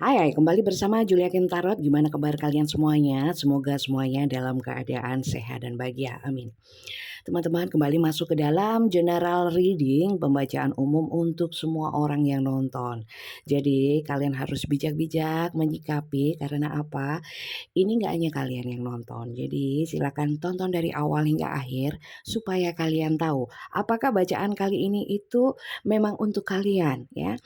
Hai, kembali bersama Julia Kim Tarot. Gimana kabar kalian semuanya? Semoga semuanya dalam keadaan sehat dan bahagia. Amin. Teman-teman kembali masuk ke dalam general reading, pembacaan umum untuk semua orang yang nonton. Jadi kalian harus bijak-bijak menyikapi karena apa? Ini nggak hanya kalian yang nonton. Jadi silakan tonton dari awal hingga akhir supaya kalian tahu apakah bacaan kali ini itu memang untuk kalian ya.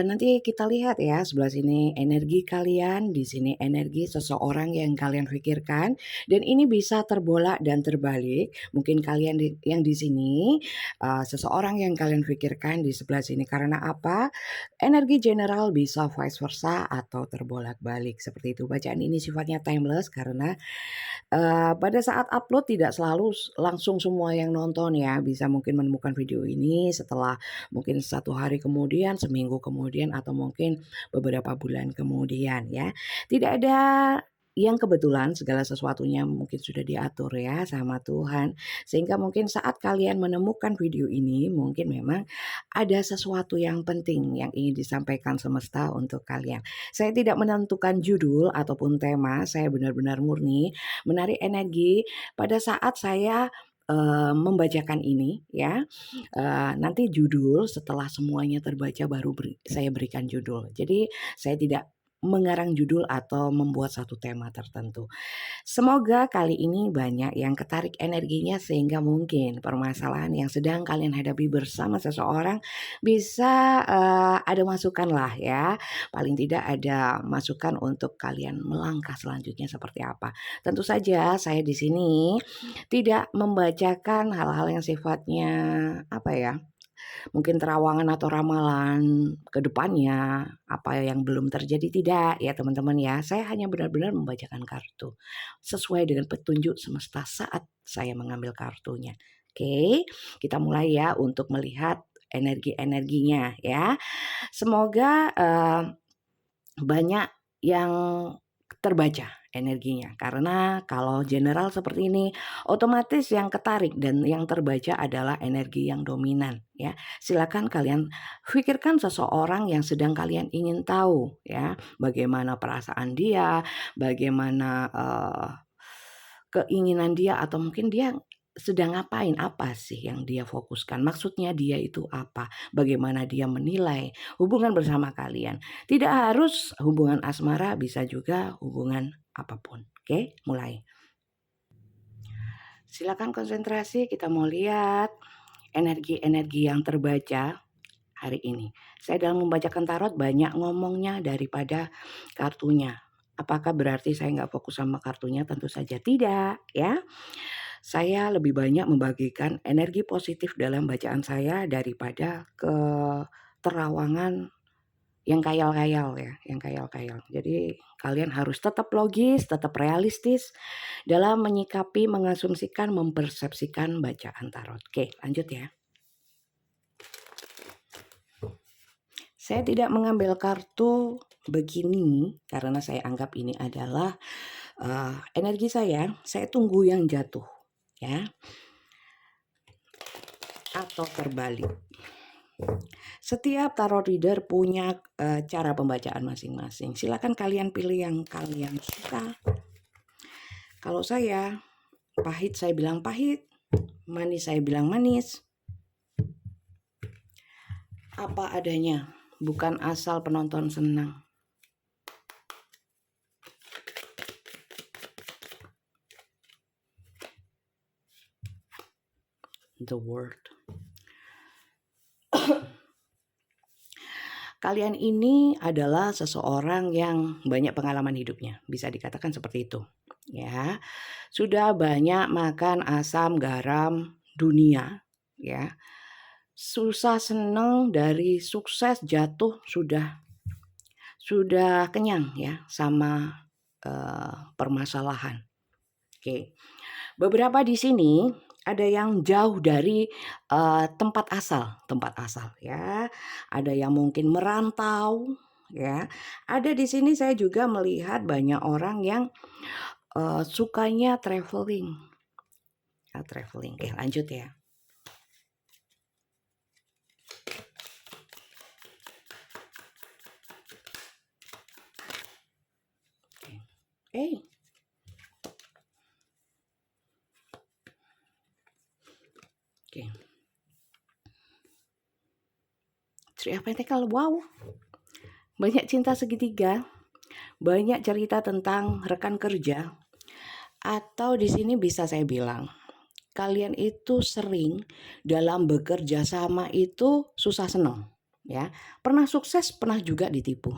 Nanti kita lihat ya sebelah sini energi kalian, di sini energi seseorang yang kalian pikirkan dan ini bisa terbolak dan terbalik. Mungkin kalian yang di sini, seseorang yang kalian pikirkan di sebelah sini karena apa? Energi general bisa vice versa atau terbolak-balik seperti itu. Bacaan ini sifatnya timeless karena pada saat upload tidak selalu langsung semua yang nonton ya, bisa mungkin menemukan video ini setelah mungkin 1 hari kemudian, seminggu kemudian, atau mungkin beberapa bulan kemudian ya. Tidak ada yang kebetulan, segala sesuatunya mungkin sudah diatur ya sama Tuhan. Sehingga mungkin saat kalian menemukan video ini, mungkin memang ada sesuatu yang penting yang ingin disampaikan semesta untuk kalian. Saya tidak menentukan judul ataupun tema, saya benar-benar murni menarik energi pada saat saya, membacakan ini ya, nanti judul setelah semuanya terbaca baru saya berikan judul. Jadi saya tidak mengarang judul atau membuat satu tema tertentu. Semoga kali ini banyak yang ketarik energinya sehingga mungkin permasalahan yang sedang kalian hadapi bersama seseorang bisa, ada masukan lah ya. Paling tidak ada masukan untuk kalian melangkah selanjutnya seperti apa. Tentu saja saya di sini tidak membacakan hal-hal yang sifatnya apa ya, mungkin terawangan atau ramalan ke depannya, apa yang belum terjadi tidak ya teman-teman ya. Saya hanya benar-benar membacakan kartu sesuai dengan petunjuk semesta saat saya mengambil kartunya. Oke, kita mulai ya untuk melihat energi-energinya ya. Semoga banyak yang terbaca energinya karena kalau general seperti ini otomatis yang ketarik dan yang terbaca adalah energi yang dominan ya. Silakan kalian pikirkan seseorang yang sedang kalian ingin tahu ya, bagaimana perasaan dia, bagaimana keinginan dia atau mungkin dia sedang ngapain, apa sih yang dia fokuskan, maksudnya dia itu apa, bagaimana dia menilai hubungan bersama kalian. Tidak harus hubungan asmara, bisa juga hubungan apapun. Oke, mulai. Silakan konsentrasi, kita mau lihat energi-energi yang terbaca hari ini. Saya dalam membacakan tarot banyak ngomongnya daripada kartunya. Apakah berarti saya nggak fokus sama kartunya? Tentu saja tidak ya. Saya lebih banyak membagikan energi positif dalam bacaan saya daripada ke terawangan yang khayal-khayal ya, yang khayal-khayal. Jadi kalian harus tetap logis, tetap realistis dalam menyikapi, mengasumsikan, mempersepsikan bacaan tarot. Oke, lanjut ya. Saya tidak mengambil kartu begini karena saya anggap ini adalah energi saya. Saya tunggu yang jatuh ya, atau terbalik. Setiap tarot reader punya cara pembacaan masing-masing. Silakan kalian pilih yang kalian suka. Kalau saya pahit, saya bilang pahit. Manis, saya bilang manis. Apa adanya, bukan asal penonton senang. The word. Kalian ini adalah seseorang yang banyak pengalaman hidupnya, bisa dikatakan seperti itu. Ya, sudah banyak makan asam garam dunia, ya. Susah seneng dari sukses jatuh sudah kenyang ya sama permasalahan. Oke. Beberapa di sini ada yang jauh dari tempat asal ya. Ada yang mungkin merantau ya. Ada di sini saya juga melihat banyak orang yang sukanya traveling. Ya, traveling. Oke, lanjut ya. Oke. Three of Pentacles, wow. Banyak cinta segitiga, banyak cerita tentang rekan kerja, atau di sini bisa saya bilang kalian itu sering dalam bekerja sama itu susah senang, ya. Pernah sukses, pernah juga ditipu.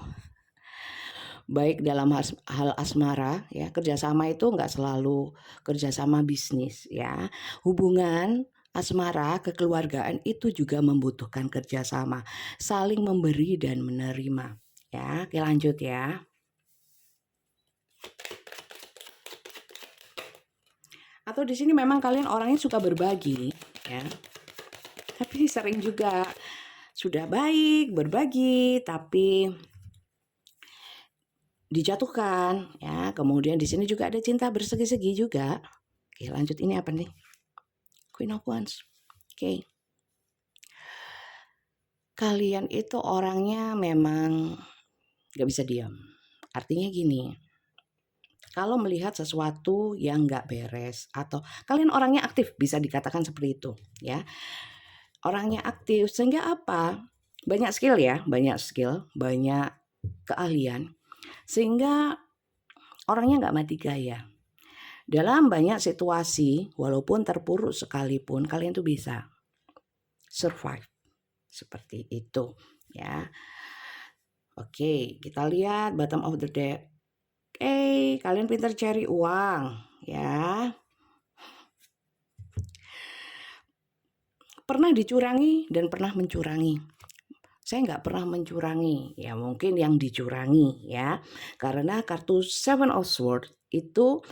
Baik dalam hal asmara, ya, kerjasama itu nggak selalu kerjasama bisnis, ya. Hubungan asmara kekeluargaan itu juga membutuhkan kerjasama, saling memberi dan menerima, ya. Oke, lanjut ya. Atau di sini memang kalian orangnya suka berbagi, ya. Tapi sering juga sudah baik berbagi, tapi dijatuhkan, ya. Kemudian di sini juga ada cinta bersegi-segi juga. Oke, lanjut, ini apa nih? Queen of Wands. Oke. Kalian itu orangnya memang gak bisa diam. Artinya gini, kalau melihat sesuatu yang gak beres, atau kalian orangnya aktif, bisa dikatakan seperti itu, ya. Orangnya aktif, sehingga apa? Banyak skill, ya, banyak skill, banyak keahlian, sehingga orangnya gak mati gaya. Dalam banyak situasi, walaupun terpuruk sekalipun, kalian tuh bisa survive. Seperti itu, ya. Oke, kita lihat bottom of the deck. Kalian pintar cari uang, ya. Pernah dicurangi dan pernah mencurangi. Saya nggak pernah mencurangi, ya, mungkin yang dicurangi, ya. Karena kartu Seven of Swords itu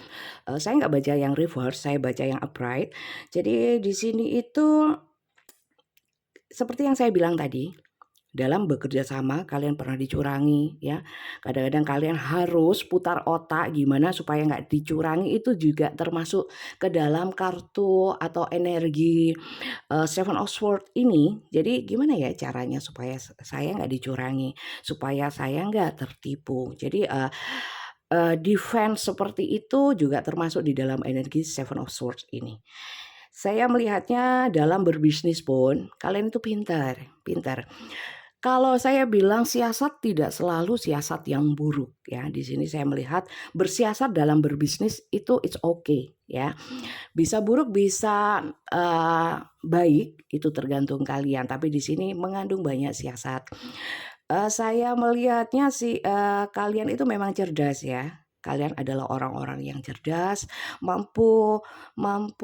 saya nggak baca yang reverse, saya baca yang upright. Jadi di sini itu seperti yang saya bilang tadi, dalam bekerja sama kalian pernah dicurangi, ya. Kadang-kadang kalian harus putar otak gimana supaya nggak dicurangi, itu juga termasuk ke dalam kartu atau energi Seven of Swords ini. Jadi gimana ya caranya supaya saya nggak dicurangi, supaya saya nggak tertipu. Jadi defense seperti itu juga termasuk di dalam energi Seven of Swords ini. Saya melihatnya dalam berbisnis pun kalian itu pintar. Kalau saya bilang siasat tidak selalu siasat yang buruk, ya. Di sini saya melihat bersiasat dalam berbisnis itu it's okay, ya. Bisa buruk, bisa baik, itu tergantung kalian. Tapi di sini mengandung banyak siasat. Saya melihatnya sih kalian itu memang cerdas, ya. Kalian adalah orang-orang yang cerdas, mampu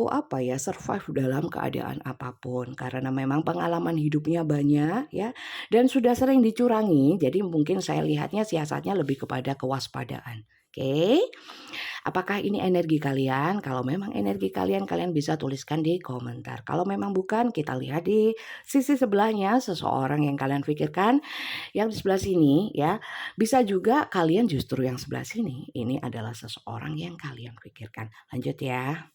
apa ya, survive dalam keadaan apapun karena memang pengalaman hidupnya banyak, ya, dan sudah sering dicurangi. Jadi mungkin saya lihatnya siasatnya lebih kepada kewaspadaan. Oke. Apakah ini energi kalian? Kalau memang energi kalian, kalian bisa tuliskan di komentar. Kalau memang bukan, kita lihat di sisi sebelahnya seseorang yang kalian pikirkan. Yang di sebelah sini, ya, bisa juga kalian justru yang sebelah sini. Ini adalah seseorang yang kalian pikirkan. Lanjut ya.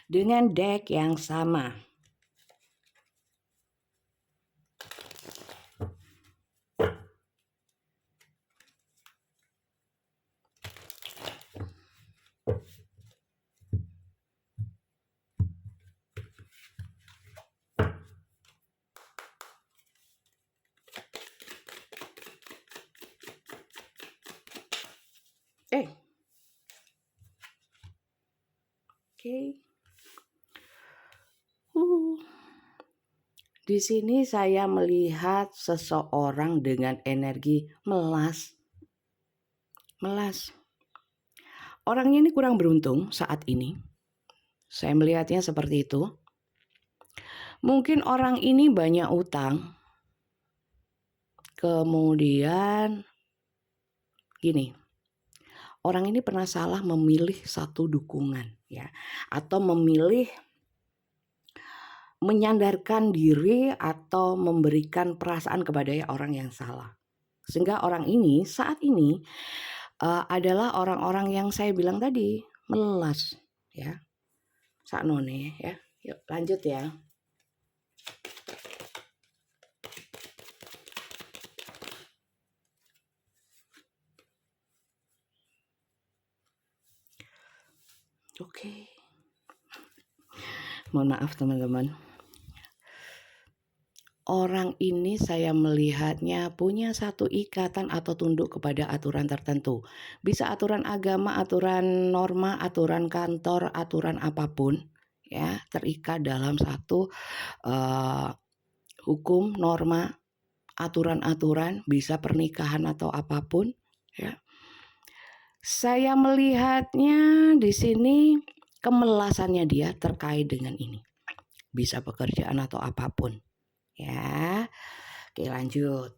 Dengan deck yang sama. Oke. Di sini saya melihat seseorang dengan energi melas. Orangnya ini kurang beruntung saat ini. Saya melihatnya seperti itu. Mungkin orang ini banyak utang. Kemudian gini, orang ini pernah salah memilih satu dukungan, ya, atau memilih menyandarkan diri atau memberikan perasaan kepada orang yang salah. Sehingga orang ini saat ini adalah orang-orang yang saya bilang tadi melas, ya. Saknone, ya. Yuk lanjut ya. Oke. Mohon maaf teman-teman. Orang ini saya melihatnya punya satu ikatan atau tunduk kepada aturan tertentu. Bisa aturan agama, aturan norma, aturan kantor, aturan apapun, ya, terikat dalam satu hukum, norma, aturan-aturan, bisa pernikahan atau apapun, ya. Saya melihatnya di sini kemelasannya dia terkait dengan ini. Bisa pekerjaan atau apapun, ya. Oke, lanjut.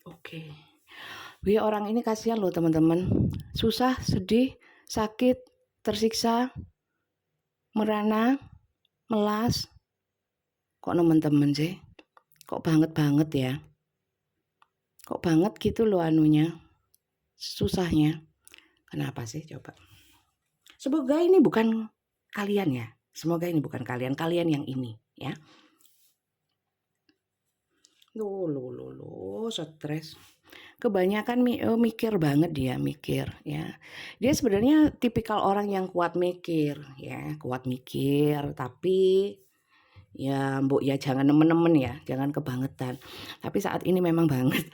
Oke. Wih, orang ini kasihan loh teman-teman. Susah, sedih, sakit, tersiksa, merana, melas. Kok teman-teman sih? Kok banget ya? Kok banget gitu loh anunya. Susahnya. Kenapa sih coba? Semoga ini bukan kalian ya. Semoga ini bukan kalian yang ini ya. Loh, stres. Kebanyakan mikir banget dia, mikir ya. Dia sebenarnya tipikal orang yang kuat mikir ya, kuat mikir, tapi ya mbok ya jangan nemen-nemen ya, jangan kebangetan. Tapi saat ini memang banget.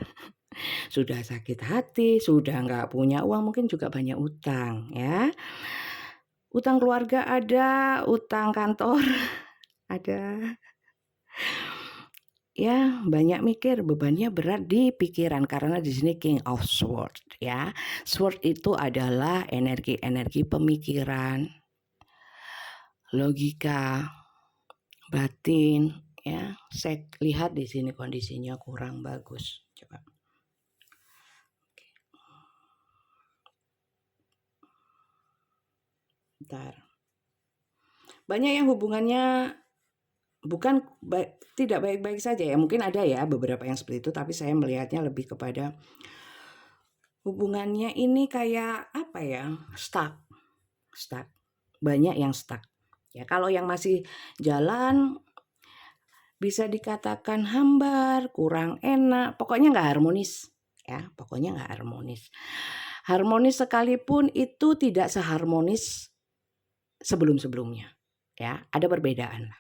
Sudah sakit hati, sudah nggak punya uang, mungkin juga banyak utang ya. Utang keluarga ada, utang kantor ada. Ya, banyak mikir, bebannya berat di pikiran karena di sini King of Sword ya. Sword itu adalah energi-energi pemikiran, logika, batin ya. Saya lihat di sini kondisinya kurang bagus. Coba. Bentar. Banyak yang hubungannya bukan tidak baik-baik saja ya. Mungkin ada ya beberapa yang seperti itu, tapi saya melihatnya lebih kepada hubungannya ini kayak apa ya? Stuck. Banyak yang stuck. Ya, kalau yang masih jalan bisa dikatakan hambar, kurang enak, pokoknya nggak harmonis. Ya, pokoknya nggak harmonis. Harmonis sekalipun itu tidak seharmonis sebelum-sebelumnya. Ya, ada perbedaan.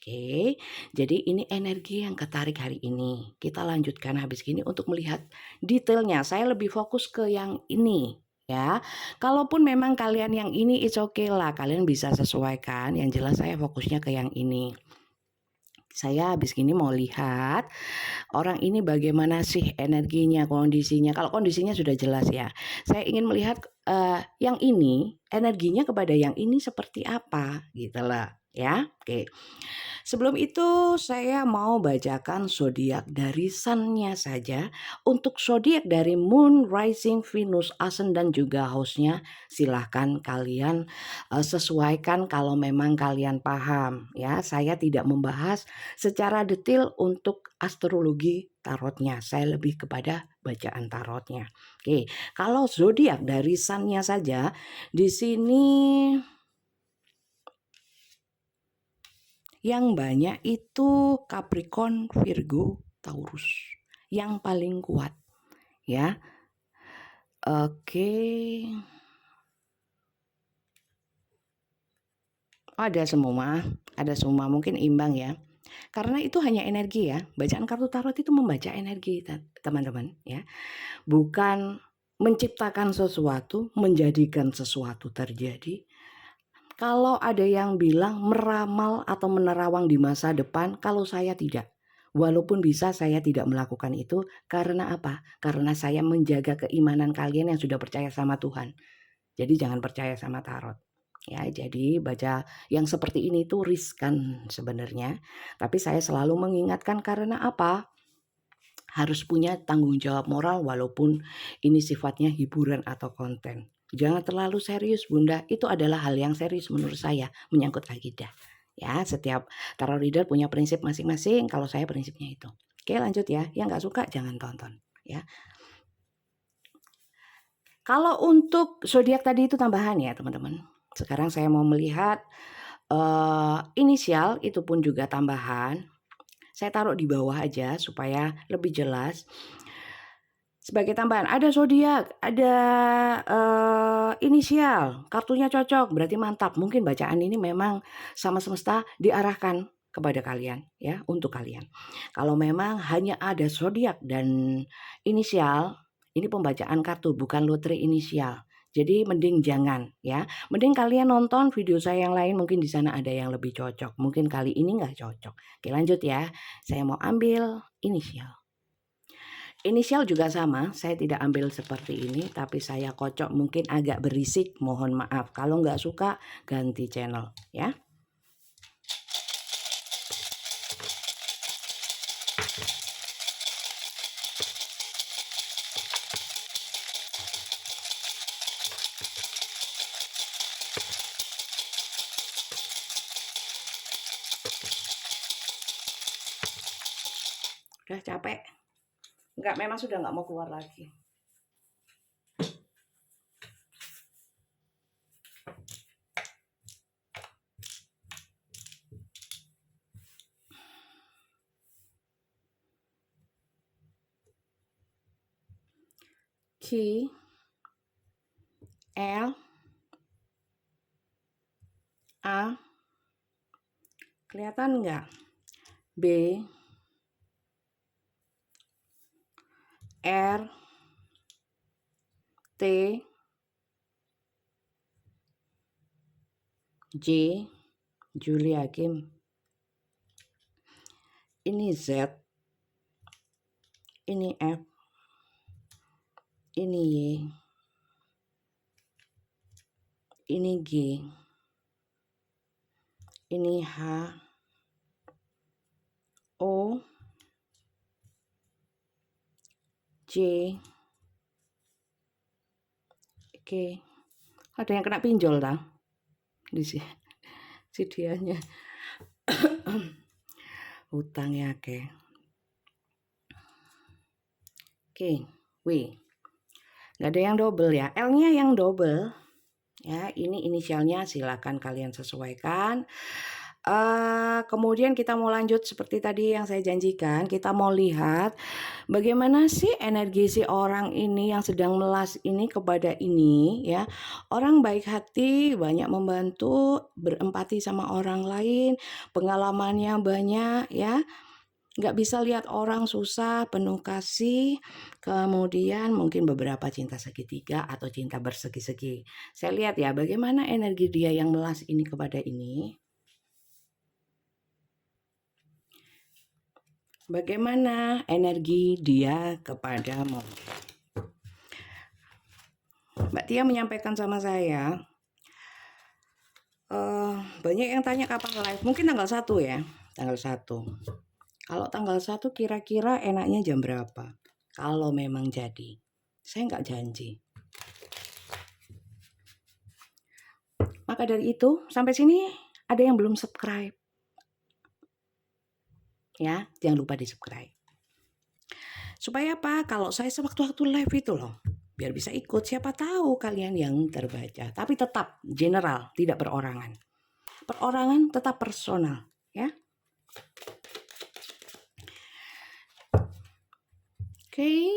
Oke, jadi ini energi yang ketarik hari ini. Kita lanjutkan habis gini untuk melihat detailnya. Saya lebih fokus ke yang ini ya. Kalaupun memang kalian yang ini it's okay lah, kalian bisa sesuaikan. Yang jelas saya fokusnya ke yang ini. Saya habis gini mau lihat orang ini bagaimana sih energinya, kondisinya. Kalau kondisinya sudah jelas ya. Saya ingin melihat yang ini energinya kepada yang ini seperti apa gitu lah ya. Oke. Sebelum itu saya mau bacakan zodiak dari Sun-nya saja. Untuk zodiak dari Moon, Rising, Venus, Ascendant dan juga house-nya silahkan kalian sesuaikan kalau memang kalian paham ya. Saya tidak membahas secara detail untuk astrologi tarotnya. Saya lebih kepada bacaan tarotnya. Oke, kalau zodiak dari Sun-nya saja di sini yang banyak itu Capricorn, Virgo, Taurus. Yang paling kuat ya. Oke. Ada semua mungkin imbang ya. Karena itu hanya energi ya. Bacaan kartu tarot itu membaca energi teman-teman ya. Bukan menciptakan sesuatu, menjadikan sesuatu terjadi. Kalau ada yang bilang meramal atau menerawang di masa depan, kalau saya tidak. Walaupun bisa saya tidak melakukan itu, karena apa? Karena saya menjaga keimanan kalian yang sudah percaya sama Tuhan. Jadi jangan percaya sama tarot. Ya, jadi baca yang seperti ini tuh riskan sebenarnya. Tapi saya selalu mengingatkan karena apa? Harus punya tanggung jawab moral walaupun ini sifatnya hiburan atau konten. Jangan terlalu serius Bunda, itu adalah hal yang serius menurut saya menyangkut akidah. Ya, setiap tarot reader punya prinsip masing-masing, kalau saya prinsipnya itu. Oke, lanjut ya. Yang nggak suka jangan tonton ya. Kalau untuk zodiak tadi itu tambahan ya, teman-teman. Sekarang saya mau melihat inisial itu pun juga tambahan. Saya taruh di bawah aja supaya lebih jelas. Sebagai tambahan ada zodiak, ada inisial, kartunya cocok, berarti mantap. Mungkin bacaan ini memang sama semesta diarahkan kepada kalian ya, untuk kalian. Kalau memang hanya ada zodiak dan inisial, ini pembacaan kartu bukan lotre inisial. Jadi mending jangan ya. Mending kalian nonton video saya yang lain, mungkin di sana ada yang lebih cocok. Mungkin kali ini nggak cocok. Oke, lanjut ya. Saya mau ambil inisial. Inisial juga sama, saya tidak ambil seperti ini, tapi saya kocok mungkin agak berisik, mohon maaf. Kalau nggak suka, ganti channel ya. Udah capek? Enggak, memang sudah nggak mau keluar lagi. Q, L, A, kelihatan nggak? B, R, T, J, Julia Kim. Ini Z, ini F, ini Y, ini G, ini H, O, J, K. Ada yang kena pinjol tak? Di sini si dianya. Hutangnya ke. Oke, W. Nggak ada yang double ya. L-nya yang double. Ya, ini inisialnya silakan kalian sesuaikan. Kemudian kita mau lanjut seperti tadi yang saya janjikan. Kita mau lihat bagaimana sih energi si orang ini yang sedang melas ini kepada ini ya. Orang baik hati, banyak membantu, berempati sama orang lain, pengalamannya banyak ya. Nggak bisa lihat orang susah, penuh kasih, kemudian mungkin beberapa cinta segitiga atau cinta bersegi-segi. Saya lihat ya bagaimana energi dia yang melas ini kepada ini. Bagaimana energi dia kepadamu? Mbak Tia menyampaikan sama saya, banyak yang tanya kapan live. Mungkin tanggal 1 ya, tanggal 1. Kalau tanggal 1 kira-kira enaknya jam berapa? Kalau memang jadi. Saya nggak janji. Maka dari itu, sampai sini ada yang belum subscribe. Ya, jangan lupa di subscribe. Supaya apa? Kalau saya sewaktu-waktu live itu loh, biar bisa ikut. Siapa tahu kalian yang terbaca. Tapi tetap general, tidak perorangan. Perorangan tetap personal, ya. Oke.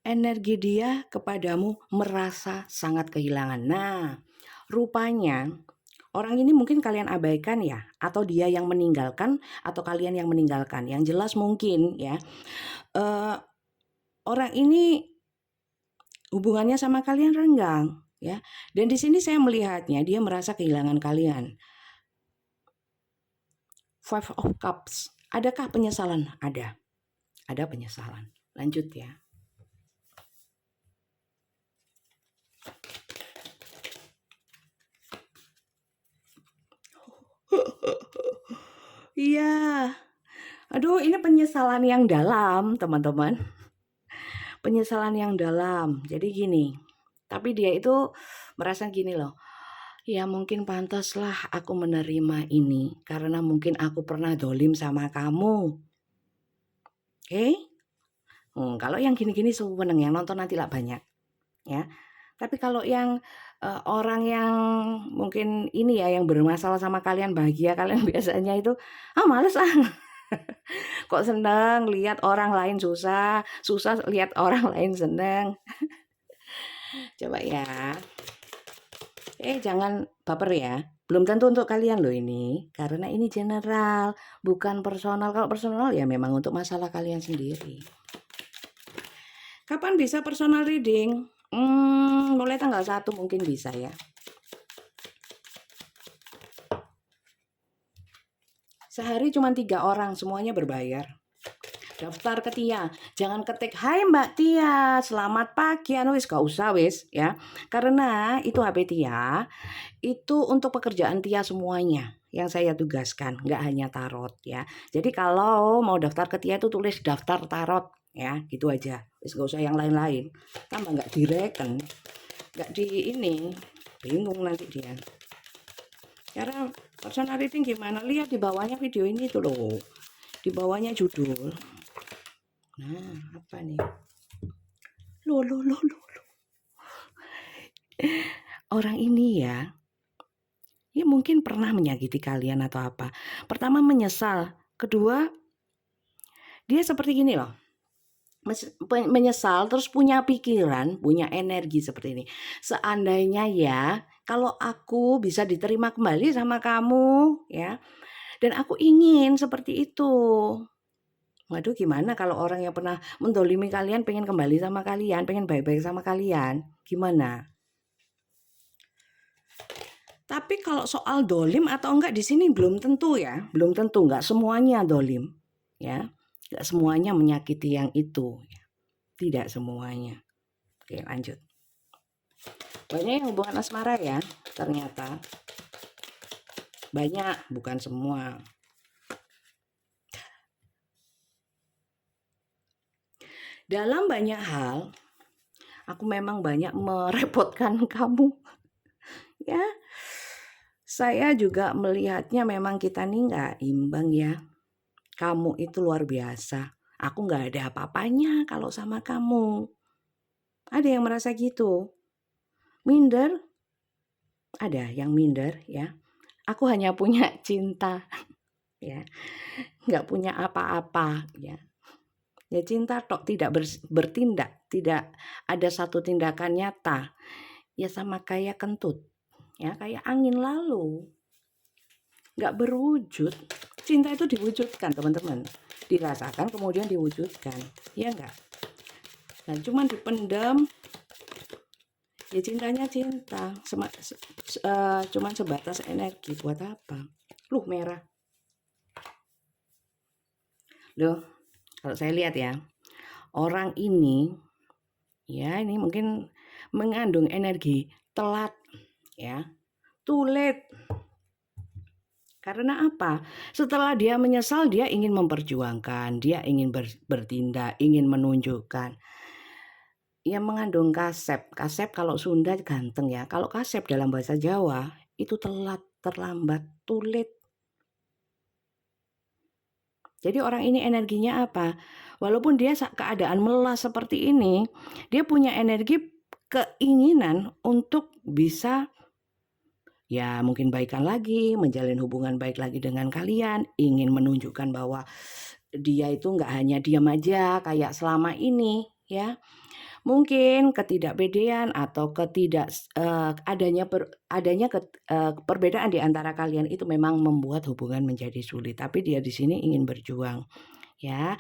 Energi dia kepadamu merasa sangat kehilangan. Nah, rupanya orang ini mungkin kalian abaikan ya, atau dia yang meninggalkan, atau kalian yang meninggalkan. Yang jelas mungkin ya, orang ini hubungannya sama kalian renggang ya. Dan di sini saya melihatnya dia merasa kehilangan kalian. Five of Cups. Adakah penyesalan? Ada. Ada penyesalan. Lanjut ya. Iya. Aduh, ini penyesalan yang dalam, teman-teman. Penyesalan yang dalam. Jadi gini. Tapi dia itu merasa gini loh. Ya mungkin pantaslah aku menerima ini karena mungkin aku pernah dolim sama kamu. Oke? Kalau yang gini-gini seneng yang nonton nanti lah banyak. Ya. Tapi kalau yang, orang yang mungkin ini ya, yang bermasalah sama kalian, bahagia kalian biasanya itu, "Ah, males ah, kok seneng lihat orang lain susah, susah lihat orang lain seneng." Coba ya. Jangan baper ya. Belum tentu untuk kalian loh ini, karena ini general, bukan personal. Kalau personal ya memang untuk masalah kalian sendiri. Kapan bisa personal reading? Mulai tanggal 1 mungkin bisa ya. Sehari cuma 3 orang, semuanya berbayar. Daftar ke Tia, jangan ketik "Hai Mbak Tia, selamat pagi," wis gak usah wis ya. Karena itu HP Tia, itu untuk pekerjaan Tia semuanya yang saya tugaskan, nggak hanya tarot ya. Jadi kalau mau daftar ke Tia itu tulis daftar tarot ya, gitu aja. Wis gak usah yang lain-lain. Tambah nggak direken, nggak di ini, bingung nanti dia. Cara personal reading gimana? Lihat di bawahnya video ini tuh loh. Di bawahnya judul. Nah, apa nih? Loh. Orang ini ya mungkin pernah menyakiti kalian atau apa. Pertama menyesal, kedua dia seperti gini loh. Menyesal terus punya pikiran, punya energi seperti ini. Seandainya ya, kalau aku bisa diterima kembali sama kamu ya, dan aku ingin seperti itu. Waduh, gimana kalau orang yang pernah mendolimi kalian pengen kembali sama kalian, pengen baik-baik sama kalian, gimana? Tapi kalau soal dolim atau enggak di sini belum tentu ya, belum tentu, enggak semuanya dolim, ya, enggak semuanya menyakiti yang itu, ya. Tidak semuanya. Oke, lanjut. Banyak yang hubungan asmara ya, ternyata banyak, bukan semua. Dalam banyak hal, aku memang banyak merepotkan kamu, ya. Saya juga melihatnya memang kita nih nggak imbang ya. Kamu itu luar biasa. Aku nggak ada apa-apanya kalau sama kamu. Ada yang merasa gitu. Minder, ada yang minder ya. Aku hanya punya cinta, ya. Nggak punya apa-apa, ya. Ya cinta tok, tidak bertindak, tidak ada satu tindakan nyata. Ya sama kayak kentut, ya kayak angin lalu. Nggak berwujud. Cinta itu diwujudkan teman-teman, dirasakan kemudian diwujudkan, ya enggak? Nah cuman dipendam, ya cintanya cinta, cuman sebatas energi. Buat apa? Loh merah. Loh kalau saya lihat ya, orang ini ya ini mungkin mengandung energi telat ya, too late. Karena apa? Setelah dia menyesal, dia ingin memperjuangkan, dia ingin bertindak, ingin menunjukkan. Ia mengandung kasep. Kasep kalau Sunda ganteng ya. Kalau kasep dalam bahasa Jawa itu telat, terlambat, too late. Jadi orang ini energinya apa? Walaupun dia keadaan lelah seperti ini, dia punya energi keinginan untuk bisa ya mungkin baikan lagi, menjalin hubungan baik lagi dengan kalian, ingin menunjukkan bahwa dia itu nggak hanya diam aja kayak selama ini ya. Mungkin ketidakpedean atau adanya perbedaan di antara kalian itu memang membuat hubungan menjadi sulit. Tapi dia di sini ingin berjuang ya,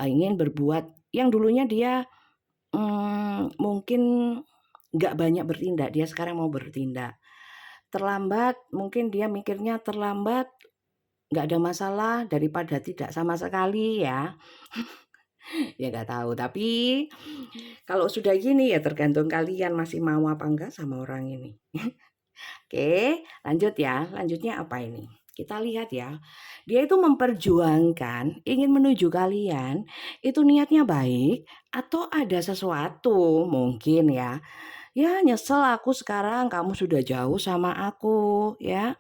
ingin berbuat yang dulunya dia mungkin nggak banyak bertindak, dia sekarang mau bertindak. Terlambat, mungkin dia mikirnya terlambat, nggak ada masalah daripada tidak sama sekali ya. Ya nggak tahu, tapi kalau sudah gini ya tergantung kalian masih mau apa enggak sama orang ini. Oke, lanjut ya. Lanjutnya apa ini? Kita lihat ya. Dia itu memperjuangkan, ingin menuju kalian, itu niatnya baik atau ada sesuatu mungkin ya Ya nyesel aku sekarang kamu sudah jauh sama aku ya.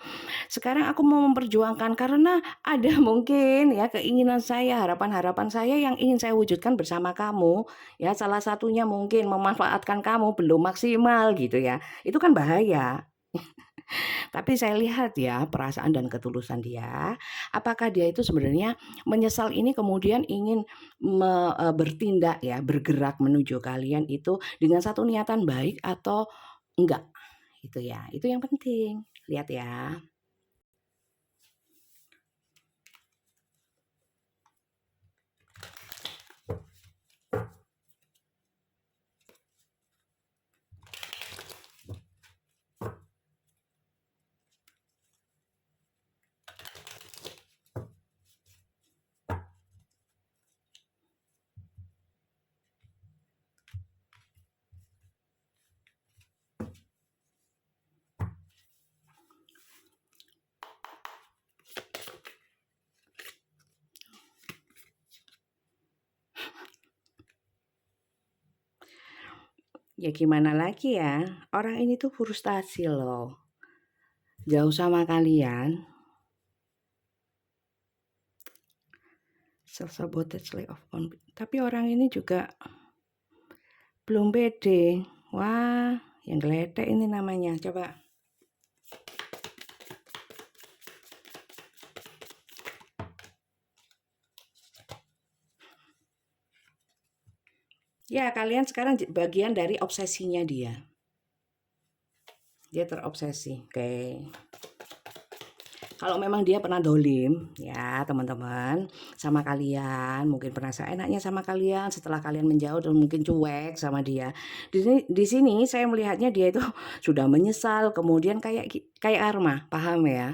Sekarang aku mau memperjuangkan karena ada mungkin ya keinginan saya, harapan-harapan saya yang ingin saya wujudkan bersama kamu. Ya salah satunya mungkin memanfaatkan kamu belum maksimal gitu ya. Itu kan bahaya. Tapi saya lihat ya perasaan dan ketulusan dia, apakah dia itu sebenarnya menyesal ini kemudian ingin bertindak ya, bergerak menuju kalian itu dengan satu niatan baik atau enggak, itu ya. Itu yang penting. Lihat ya. Ya gimana lagi ya? Orang ini tuh frustasi loh. Jauh sama kalian, self sabotage lack of confidence. Tapi orang ini juga belum pede. Wah, yang geletek ini namanya. Coba. Ya, kalian sekarang bagian dari obsesinya dia. Dia terobsesi. Oke. Kalau memang dia pernah dolim, ya teman-teman, sama kalian, mungkin pernah seenaknya sama kalian, setelah kalian menjauh dan mungkin cuek sama dia. Di sini saya melihatnya dia itu sudah menyesal, kemudian kayak karma, paham ya?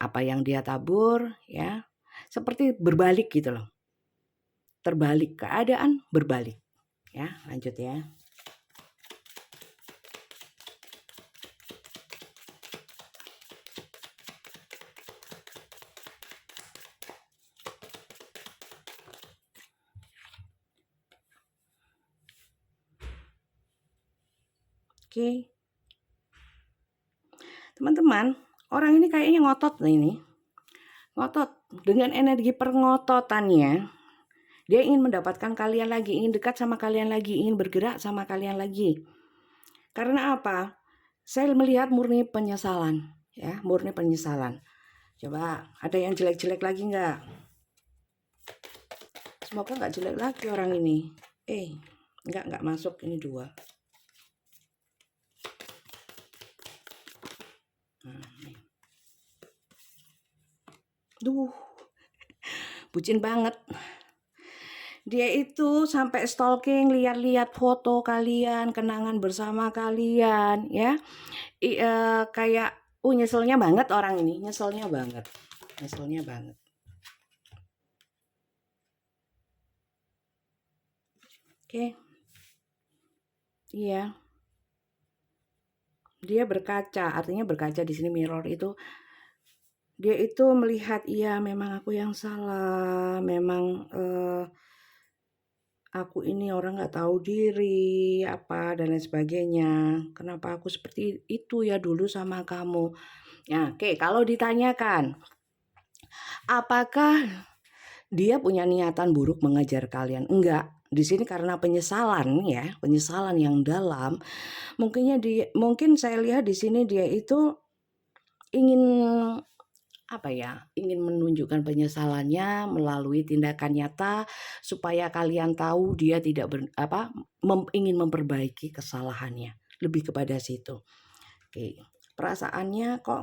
Apa yang dia tabur, ya, seperti berbalik gitu loh. Terbalik, keadaan berbalik. Ya, lanjut ya. Oke. Teman-teman, orang ini kayaknya ngotot nih ini. Ngotot. Dengan energi pengototannya, dia ingin mendapatkan kalian lagi, ingin dekat sama kalian lagi, ingin bergerak sama kalian lagi. Karena apa? Saya melihat murni penyesalan, ya, murni penyesalan. Coba, ada yang jelek-jelek lagi nggak? Semoga nggak jelek lagi orang ini. Nggak masuk, ini 2. Duh, bucin banget. Dia itu sampai stalking, lihat-lihat foto kalian, kenangan bersama kalian, ya. Kayak, nyeselnya banget orang ini, nyeselnya banget, nyeselnya banget. Oke, iya. Dia berkaca, artinya berkaca di sini mirror itu, dia itu melihat, iya memang aku yang salah, memang aku ini orang nggak tahu diri, apa dan lain sebagainya. Kenapa aku seperti itu ya dulu sama kamu? Nah, oke, kalau ditanyakan, apakah dia punya niatan buruk mengejar kalian? Enggak. Di sini karena penyesalan ya, penyesalan yang dalam. Mungkin saya lihat di sini dia itu ingin apa ya, ingin menunjukkan penyesalannya melalui tindakan nyata supaya kalian tahu dia tidak ingin memperbaiki kesalahannya. Lebih kepada situ. Oke, perasaannya kok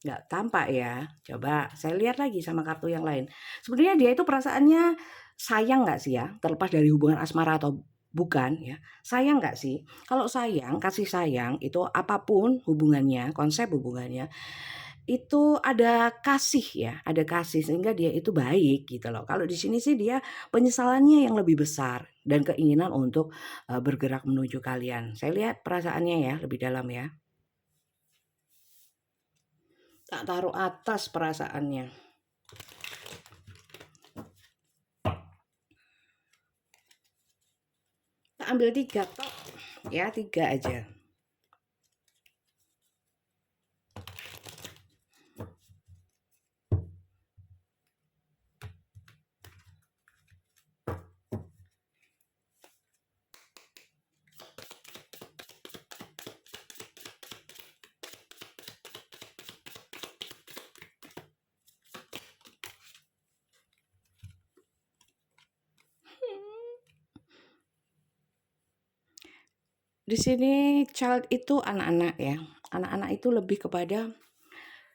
nggak tampak ya. Coba saya lihat lagi sama kartu yang lain. Sebenarnya dia itu perasaannya sayang nggak sih ya? Terlepas dari hubungan asmara atau bukan ya. Sayang nggak sih? Kalau sayang, kasih sayang itu apapun hubungannya, konsep hubungannya itu ada kasih ya, ada kasih sehingga dia itu baik gitu loh. Kalau di sini sih dia penyesalannya yang lebih besar dan keinginan untuk bergerak menuju kalian. Saya lihat perasaannya ya lebih dalam ya. Tak taruh atas perasaannya. Tak ambil 3 tok. ya, 3 aja. Di sini child itu anak-anak ya. Anak-anak itu lebih kepada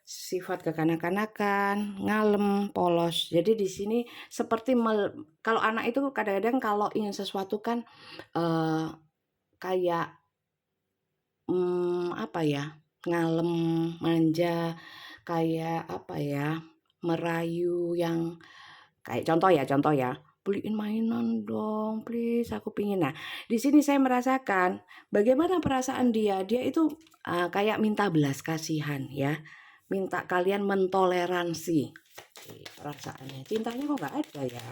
sifat kekanak-kanakan, ngalem, polos. Jadi di sini seperti kalau anak itu kadang-kadang kalau ingin sesuatu kan kayak apa ya? Ngalem, manja, kayak apa ya? Merayu yang kayak contoh ya, beliin mainan dong, please, aku pingin. Nah, di sini saya merasakan bagaimana perasaan dia. Dia itu kayak minta belas kasihan ya, minta kalian mentoleransi perasaannya. Cintanya kok nggak ada ya,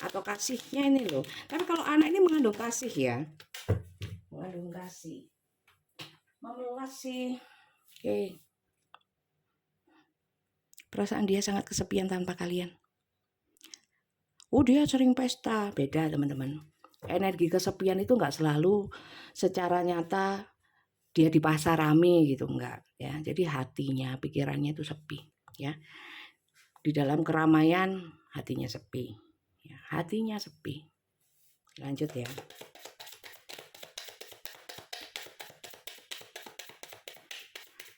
atau kasihnya ini loh. Karena kalau anak ini mengandung kasih ya, mengandung kasih, memelas sih. Oke, perasaan dia sangat kesepian tanpa kalian. Oh, dia sering pesta. Beda teman-teman. Energi kesepian itu nggak selalu secara nyata dia di pasar rame gitu, enggak ya. Jadi hatinya, pikirannya itu sepi ya. Di dalam keramaian hatinya sepi ya, hatinya sepi. Lanjut ya.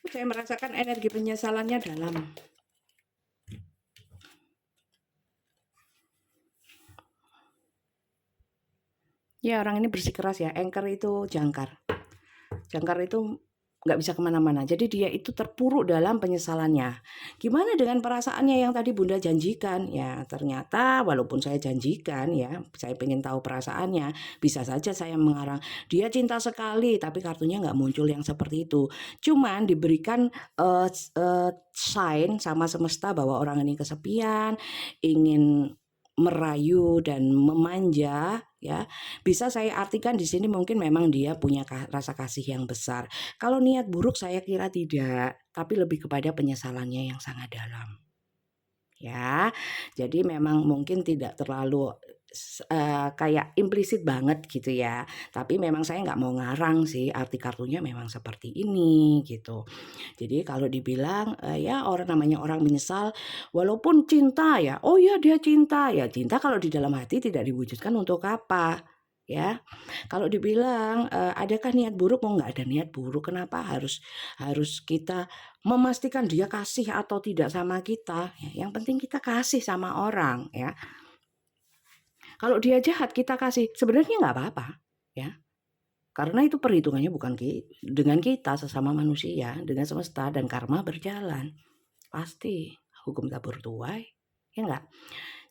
Saya merasakan energi penyesalannya dalam. Ya, orang ini bersikeras ya. Anchor itu jangkar. Jangkar itu nggak bisa kemana-mana. Jadi dia itu terpuruk dalam penyesalannya. Gimana dengan perasaannya yang tadi Bunda janjikan? Ya ternyata walaupun saya janjikan ya, saya pengen tahu perasaannya, bisa saja saya mengarang dia cinta sekali, tapi kartunya nggak muncul yang seperti itu. Cuman diberikan sign sama semesta bahwa orang ini kesepian, ingin merayu dan memanja ya. Bisa saya artikan di sini mungkin memang dia punya rasa kasih yang besar. Kalau niat buruk saya kira tidak, tapi lebih kepada penyesalannya yang sangat dalam. Ya. Jadi memang mungkin tidak terlalu kayak implisit banget gitu ya. Tapi memang saya nggak mau ngarang sih, arti kartunya memang seperti ini gitu. Jadi kalau dibilang ya orang namanya orang menyesal walaupun cinta ya. Oh ya dia cinta. Ya cinta kalau di dalam hati tidak diwujudkan untuk apa? Ya. Kalau dibilang adakah niat buruk? Mau nggak ada niat buruk. Kenapa harus kita memastikan dia kasih atau tidak sama kita? Ya, yang penting kita kasih sama orang ya. Kalau dia jahat kita kasih, sebenarnya nggak apa-apa ya. Karena itu perhitungannya bukan dengan kita sesama manusia, dengan semesta dan karma berjalan. Pasti hukum tabur tuai, ya enggak?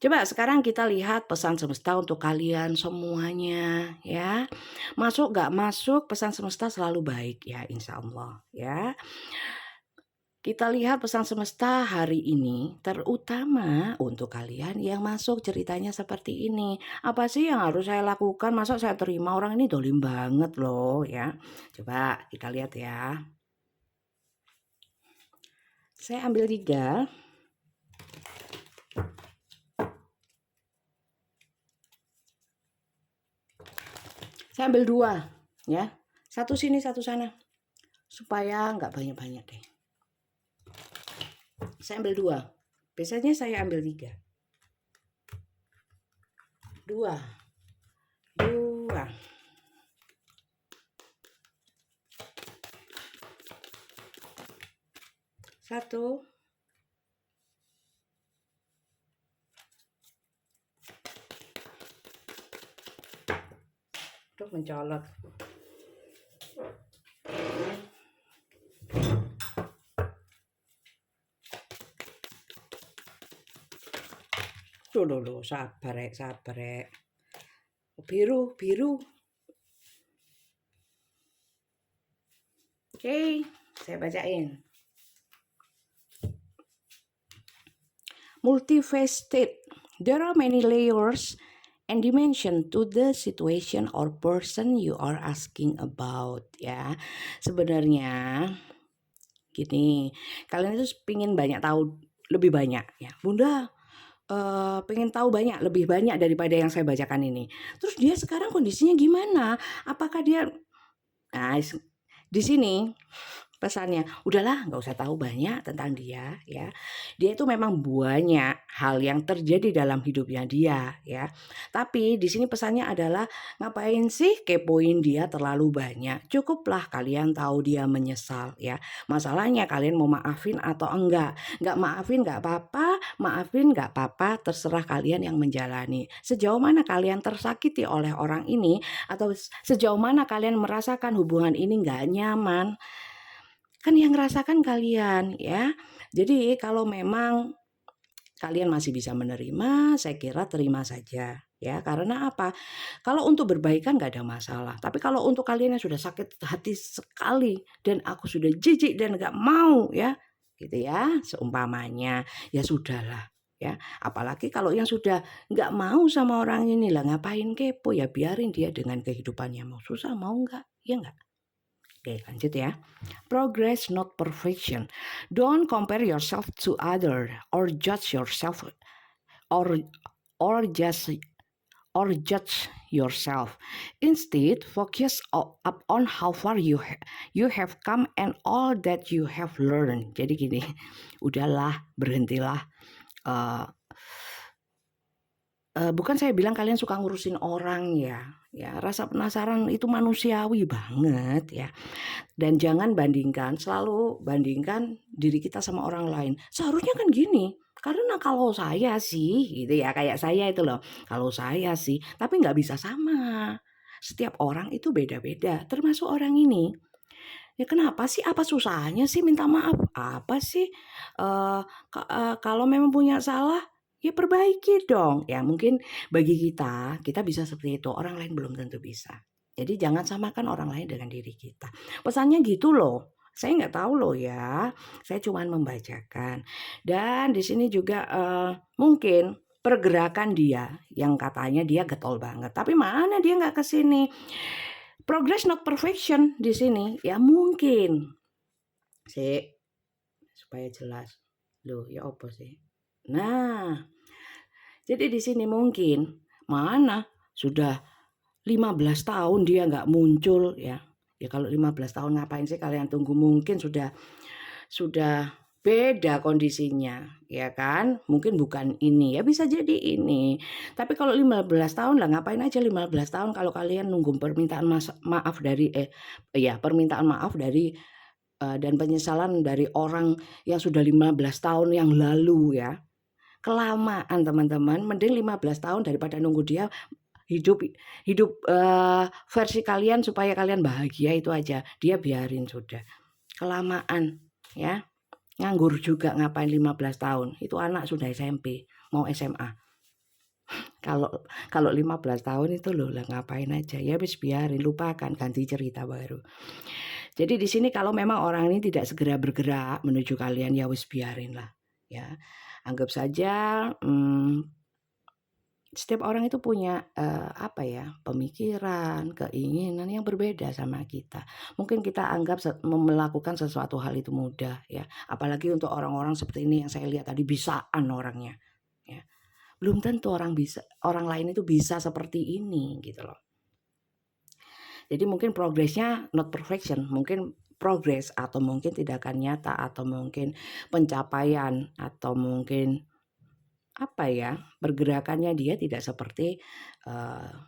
Coba sekarang kita lihat pesan semesta untuk kalian semuanya ya. Masuk nggak masuk pesan semesta selalu baik ya, insya Allah ya. Kita lihat pesan semesta hari ini, terutama untuk kalian yang masuk ceritanya seperti ini. Apa sih yang harus saya lakukan? Masa saya terima orang ini dolim banget loh ya. Coba kita lihat ya. Saya ambil 3. Saya ambil 2 ya. Satu sini, satu sana. Supaya nggak banyak-banyak deh. Saya ambil 2. Biasanya saya ambil 3. 2. 2. 1. Tuh mencolot. Tuh loh, sabar rek. Biru. Oke, saya bacain. Multifaceted. There are many layers and dimension to the situation or person you are asking about ya. Sebenarnya gini, kalian itu pengen banyak tahu lebih banyak ya. Bunda pengen tahu lebih banyak daripada yang saya bacakan ini. Terus dia sekarang kondisinya gimana? Apakah dia nah, di sini pesannya, udahlah nggak usah tahu banyak tentang dia ya. Dia itu memang banyak hal yang terjadi dalam hidupnya dia ya. Tapi di sini pesannya adalah ngapain sih kepoin dia terlalu banyak. Cukuplah kalian tahu dia menyesal ya. Masalahnya kalian mau maafin atau enggak. Nggak maafin nggak apa-apa, maafin nggak apa-apa, terserah kalian yang menjalani. Sejauh mana kalian tersakiti oleh orang ini atau sejauh mana kalian merasakan hubungan ini nggak nyaman, kan yang ngerasakan kalian ya. Jadi kalau memang kalian masih bisa menerima, saya kira terima saja ya. Karena apa? Kalau untuk berbaikan nggak ada masalah. Tapi kalau untuk kalian yang sudah sakit hati sekali dan aku sudah jijik dan nggak mau ya, gitu ya, seumpamanya, ya sudahlah ya. Apalagi kalau yang sudah nggak mau sama orang ini lah, ngapain kepo, ya biarin dia dengan kehidupannya, mau susah mau nggak, ya nggak. Oke, lanjut ya. Progress not perfection. Don't compare yourself to other or judge yourself or or just or judge yourself. Instead, focus up on how far you have come and all that you have learned. Jadi gini, udahlah, berhentilah. Bukan saya bilang kalian suka ngurusin orang ya. Ya, rasa penasaran itu manusiawi banget ya. Dan jangan selalu bandingkan diri kita sama orang lain. Seharusnya kan gini, karena kalau saya sih gitu ya, kayak saya itu loh, kalau saya sih, tapi nggak bisa sama. Setiap orang itu beda-beda, termasuk orang ini. Ya kenapa sih? Apa susahnya sih minta maaf? Apa sih? Kalau memang punya salah, ya perbaiki dong. Ya mungkin bagi kita bisa seperti itu, orang lain belum tentu bisa. Jadi jangan samakan orang lain dengan diri kita. Pesannya gitu loh. Saya nggak tahu loh ya. Saya cuma membacakan. Dan di sini juga mungkin pergerakan dia yang katanya dia getol banget. Tapi mana dia nggak ke sini. Progress not perfection di sini. Ya mungkin. Supaya jelas. Loh, ya apa sih? Nah, jadi di sini mungkin mana sudah 15 tahun dia nggak muncul ya. Ya kalau 15 tahun ngapain sih kalian tunggu, mungkin sudah beda kondisinya ya kan, mungkin bukan ini ya, bisa jadi ini. Tapi kalau 15 tahun lah, ngapain aja 15 tahun kalau kalian nunggu permintaan maaf dari permintaan maaf dari dan penyesalan dari orang yang sudah 15 tahun yang lalu ya. Kelamaan teman-teman, mending 15 tahun daripada nunggu dia hidup hidup versi kalian supaya kalian bahagia, itu aja. Dia biarin sudah. Kelamaan ya. Nganggur juga ngapain 15 tahun. Itu anak sudah SMP, mau SMA. Kalau 15 tahun itu loh lah, ngapain aja. Ya wis biarin, lupakan, ganti cerita baru. Jadi di sini kalau memang orang ini tidak segera bergerak menuju kalian, ya wis biarin lah ya. Anggap saja setiap orang itu punya pemikiran, keinginan yang berbeda sama kita. Mungkin kita anggap melakukan sesuatu hal itu mudah ya. Apalagi untuk orang-orang seperti ini yang saya lihat tadi, bisaan orangnya ya. Belum tentu orang lain itu bisa seperti ini gitu loh. Jadi mungkin progresnya not perfection, mungkin progress atau mungkin tindakan nyata atau mungkin pencapaian atau mungkin pergerakannya dia tidak seperti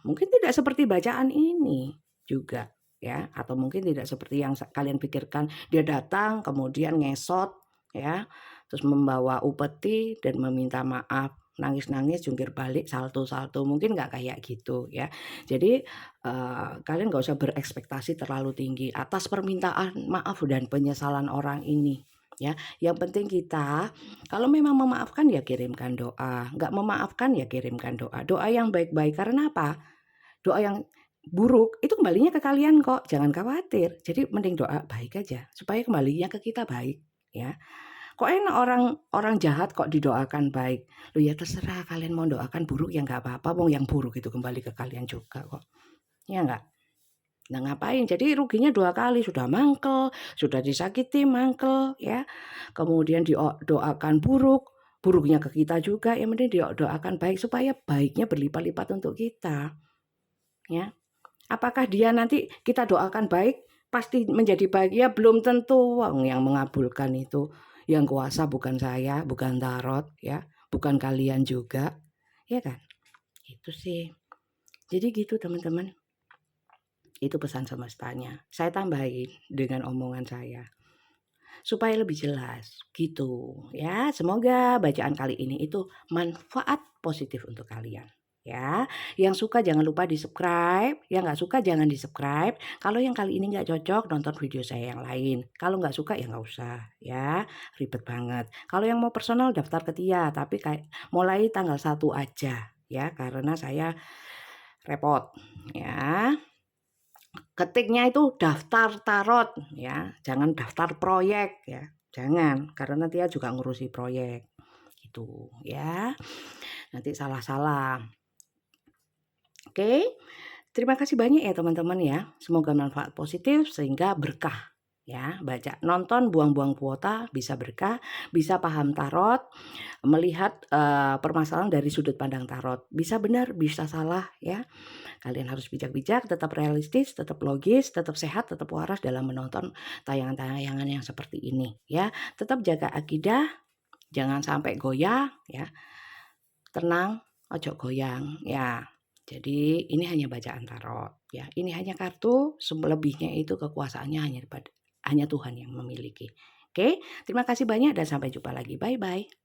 mungkin tidak seperti bacaan ini juga ya, atau mungkin tidak seperti yang kalian pikirkan. Dia datang kemudian ngesot ya, terus membawa upeti dan meminta maaf, nangis-nangis, jungkir balik, salto-salto, mungkin nggak kayak gitu ya. Jadi kalian nggak usah berekspektasi terlalu tinggi atas permintaan maaf dan penyesalan orang ini ya. Yang penting kita kalau memang memaafkan ya kirimkan doa, nggak memaafkan ya kirimkan doa. Doa yang baik-baik, karena apa? Doa yang buruk itu kembalinya ke kalian kok, jangan khawatir. Jadi mending doa baik aja supaya kembalinya ke kita baik ya. Kok enak orang orang jahat kok didoakan baik? Loh ya terserah kalian mau doakan buruk ya nggak apa-apa, wong yang buruk itu kembali ke kalian juga kok. Ya nggak? Nah ngapain? Jadi ruginya 2 kali, sudah mangkel, sudah disakiti mangkel ya, kemudian doakan buruk, buruknya ke kita juga, yang penting doakan baik supaya baiknya berlipat-lipat untuk kita, ya. Apakah dia nanti kita doakan baik pasti menjadi baik? Ya belum tentu, wong yang mengabulkan itu yang kuasa bukan saya, bukan tarot ya, bukan kalian juga, ya kan? Itu sih. Jadi gitu teman-teman. Itu pesan semestanya. Saya tambahin dengan omongan saya supaya lebih jelas gitu ya. Semoga bacaan kali ini itu manfaat positif untuk kalian ya. Yang suka jangan lupa di-subscribe, yang nggak suka jangan di-subscribe. Kalau yang kali ini nggak cocok nonton video saya yang lain. Kalau nggak suka ya nggak usah ya, ribet banget. Kalau yang mau personal daftar ke Tia, tapi kayak mulai tanggal 1 aja ya karena saya repot ya. Ketiknya itu daftar tarot ya, jangan daftar proyek ya, jangan karena dia juga ngurusi proyek gitu ya, nanti salah-salah. Oke, terima kasih banyak ya teman-teman ya, semoga manfaat positif sehingga berkah ya, baca nonton buang-buang kuota bisa berkah, bisa paham tarot, melihat permasalahan dari sudut pandang tarot, bisa benar bisa salah ya. Kalian harus bijak-bijak, tetap realistis, tetap logis, tetap sehat, tetap waras dalam menonton tayangan-tayangan yang seperti ini ya. Tetap jaga akidah, jangan sampai goyah ya. Tenang, ojo goyang ya. Jadi ini hanya bacaan tarot ya. Ini hanya kartu, selebihnya itu kekuasaannya hanya Tuhan yang memiliki. Oke, terima kasih banyak dan sampai jumpa lagi. Bye bye.